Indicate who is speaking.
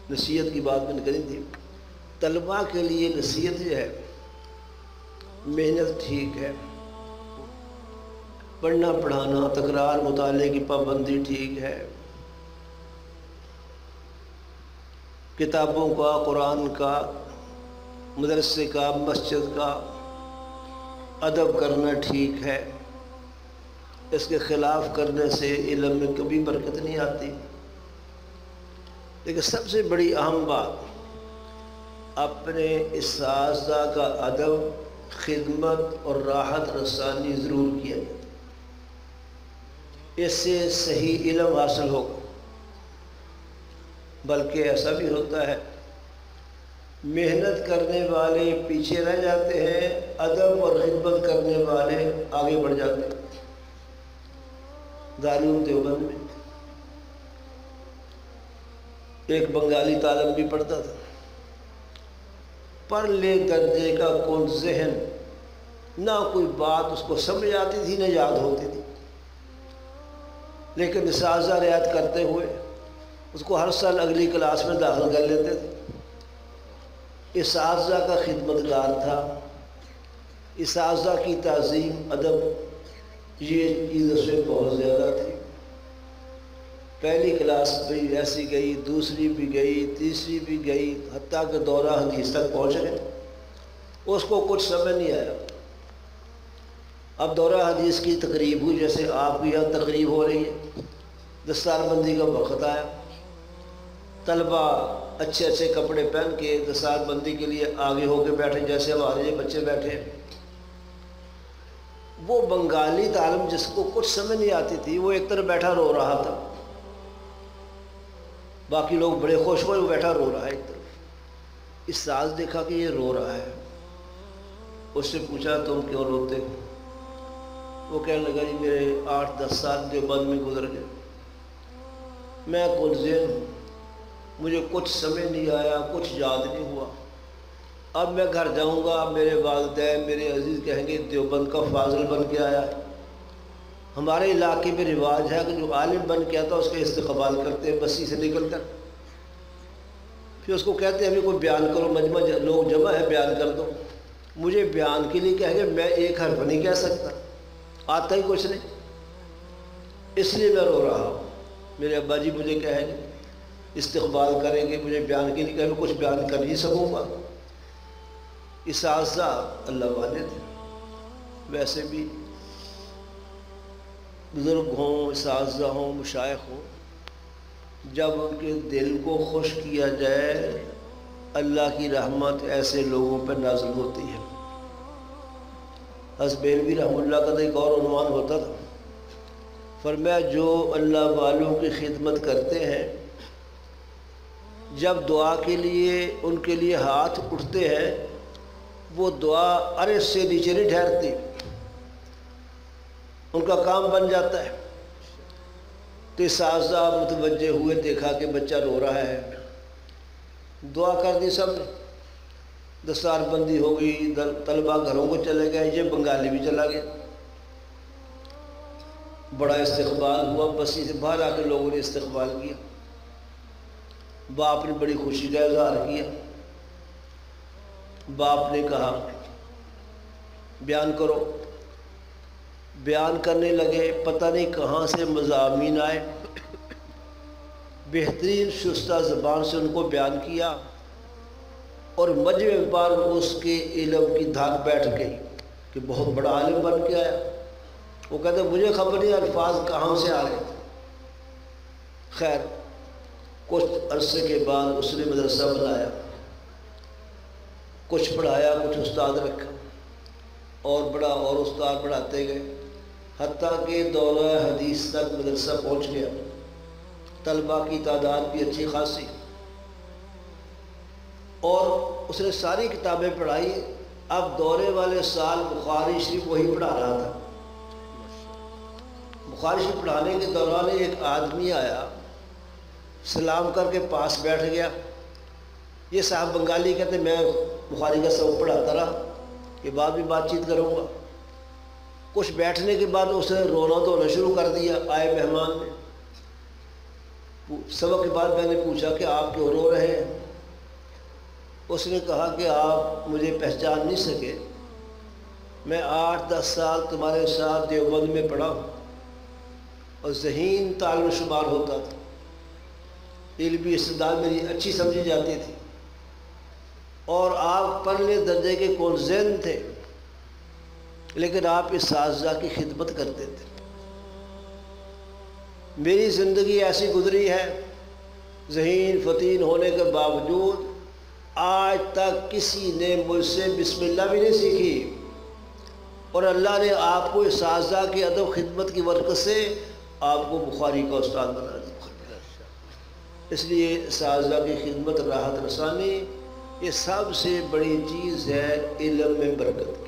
Speaker 1: نصیحت کی بات میں نے کری تھی، طلباء کے لیے نصیحت یہ ہے، محنت ٹھیک ہے، پڑھنا پڑھانا تکرار مطالعے کی پابندی ٹھیک ہے، کتابوں کا، قرآن کا، مدرسے کا، مسجد کا ادب کرنا ٹھیک ہے، اس کے خلاف کرنے سے علم میں کبھی برکت نہیں آتی۔ لیکن سب سے بڑی اہم بات، اپنے اساتذہ کا ادب، خدمت اور راحت رسانی ضرور کیا جائے، اس سے صحیح علم حاصل ہوگا۔ بلکہ ایسا بھی ہوتا ہے، محنت کرنے والے پیچھے رہ جاتے ہیں، ادب اور خدمت کرنے والے آگے بڑھ جاتے ہیں۔ دارالعلوم دیوبند میں ایک بنگالی طالب بھی پڑھتا تھا، پڑھ لے درجے کا کون ذہن، نہ کوئی بات اس کو سمجھ آتی تھی نہ یاد ہوتی تھی، لیکن اساتذہ رعایت کرتے ہوئے اس کو ہر سال اگلی کلاس میں داخل کر لیتے تھے۔ اساتذہ کا خدمت گار تھا، اساتذہ کی تعظیم، ادب، یہ چیز اس میں بہت زیادہ تھی۔ پہلی کلاس بھی ایسی گئی، دوسری بھی گئی، تیسری بھی گئی، حتیٰ کہ دورہ حدیث تک پہنچ گئے۔ اس کو کچھ سمجھ نہیں آیا۔ اب دورہ حدیث کی تقریب ہوئی، جیسے آپ کی یہاں تقریب ہو رہی ہے، دستار بندی کا وقت آیا، طلباء اچھے اچھے کپڑے پہن کے دستار بندی کے لیے آگے ہو کے بیٹھے، جیسے ہمارے بچے بیٹھے۔ وہ بنگالی طالب جس کو کچھ سمجھ نہیں آتی تھی، وہ ایک طرف بیٹھا رو رہا تھا، باقی لوگ بڑے خوش ہوئے، وہ بیٹھا رو رہا ہے ایک طرف۔ استاذ دیکھا کہ یہ رو رہا ہے، اس سے پوچھا تم کیوں روتے ہو؟ وہ کہنے لگا جی میرے 8-10 سال دیوبند میں گزر گئے، میں کل ذہن ہوں، مجھے کچھ سمجھ نہیں آیا، کچھ یاد نہیں ہوا۔ اب میں گھر جاؤں گا، میرے والدین میرے عزیز کہیں گے دیوبند کا فاضل بن کے آیا۔ ہمارے علاقے میں رواج ہے کہ جو عالم بن کے آتا ہے اس کا استقبال کرتے ہیں بسی سے نکل کر، پھر اس کو کہتے ہیں ابھی کوئی بیان کرو، مجمع لوگ جمع ہے، بیان کر دو۔ مجھے بیان کے لیے کہیں گے، میں ایک حرف نہیں کہہ سکتا، آتا ہی کچھ نہیں، اس لیے میں رو رہا ہوں۔ میرے ابا جی مجھے کہیں گے، استقبال کریں گے، مجھے بیان کے لیے کہیں گے، کچھ بیان کر ہی سکوں گا۔ اساتذہ اللہ والے تھے، ویسے بھی بزرگ ہوں، اساتذہ ہوں، مشائخ ہوں، جب ان کے دل کو خوش کیا جائے، اللہ کی رحمت ایسے لوگوں پر نازل ہوتی ہے۔ حضرت بریلوی رحمہ اللہ کا ایک اور عنوان ہوتا تھا، فرمایا جو اللہ والوں کی خدمت کرتے ہیں، جب دعا کے لیے ان کے لیے ہاتھ اٹھتے ہیں، وہ دعا عرش سے نیچے نہیں ٹھہرتی، ان کا کام بن جاتا ہے۔ تو اساتذہ متوجہ ہوئے، دیکھا کہ بچہ رو رہا ہے، دعا کر دی سب نے، دستار بندی ہو گئی، طلباء گھروں کو چلے گئے، یہ بنگالی بھی چلا گیا۔ بڑا استقبال ہوا، بسی سے باہر آ کے لوگوں نے استقبال کیا، باپ نے بڑی خوشی کا اظہار کیا۔ باپ نے کہا بیان کرو، بیان کرنے لگے، پتہ نہیں کہاں سے مضامین آئے، بہترین شستہ زبان سے ان کو بیان کیا، اور مجمع پر اس کے علم کی دھاک بیٹھ گئی کہ بہت بڑا عالم بن کے آیا۔ وہ کہتے مجھے خبر نہیں الفاظ کہاں سے آ گئے تھے۔ خیر کچھ عرصے کے بعد اس نے مدرسہ بنایا، کچھ پڑھایا، کچھ استاد رکھا، اور بڑا اور استاد پڑھاتے گئے، حتیٰ کہ دورہ حدیث تک مدرسہ پہنچ گیا، طلباء کی تعداد بھی اچھی خاصی، اور اس نے ساری کتابیں پڑھائی۔ اب دورے والے سال بخاری شریف وہی پڑھا رہا تھا۔ بخاری شریف پڑھانے کے دوران ایک آدمی آیا، سلام کر کے پاس بیٹھ گیا۔ یہ صاحب بنگالی کہتے میں بخاری کا سبق پڑھاتا رہا، کہ بعد بھی بات چیت کروں گا۔ کچھ بیٹھنے کے بعد اس نے رونا دھونا شروع کر دیا، آئے مہمان نے، سبق کے بعد میں نے پوچھا کہ آپ کیوں رو رہے ہیں؟ اس نے کہا کہ آپ مجھے پہچان نہیں سکے، میں 8-10 سال تمہارے ساتھ دیوبند میں پڑھا ہوں اور ذہین تعلیم شمار ہوتا تھا، علمی استعداد میری اچھی سمجھی جاتی تھی، اور آپ پرلے درجے کے کونزین تھے، لیکن آپ اساتذہ کی خدمت کرتے تھے۔ میری زندگی ایسی گزری ہے، ذہین فتین ہونے کے باوجود آج تک کسی نے مجھ سے بسم اللہ بھی نہیں سیکھی، اور اللہ نے آپ کو اساتذہ کی ادب خدمت کی برکت سے آپ کو بخاری کا استاد بنا دیا۔ اس لیے اساتذہ کی خدمت، راحت رسانی، یہ سب سے بڑی چیز ہے علم میں برکت۔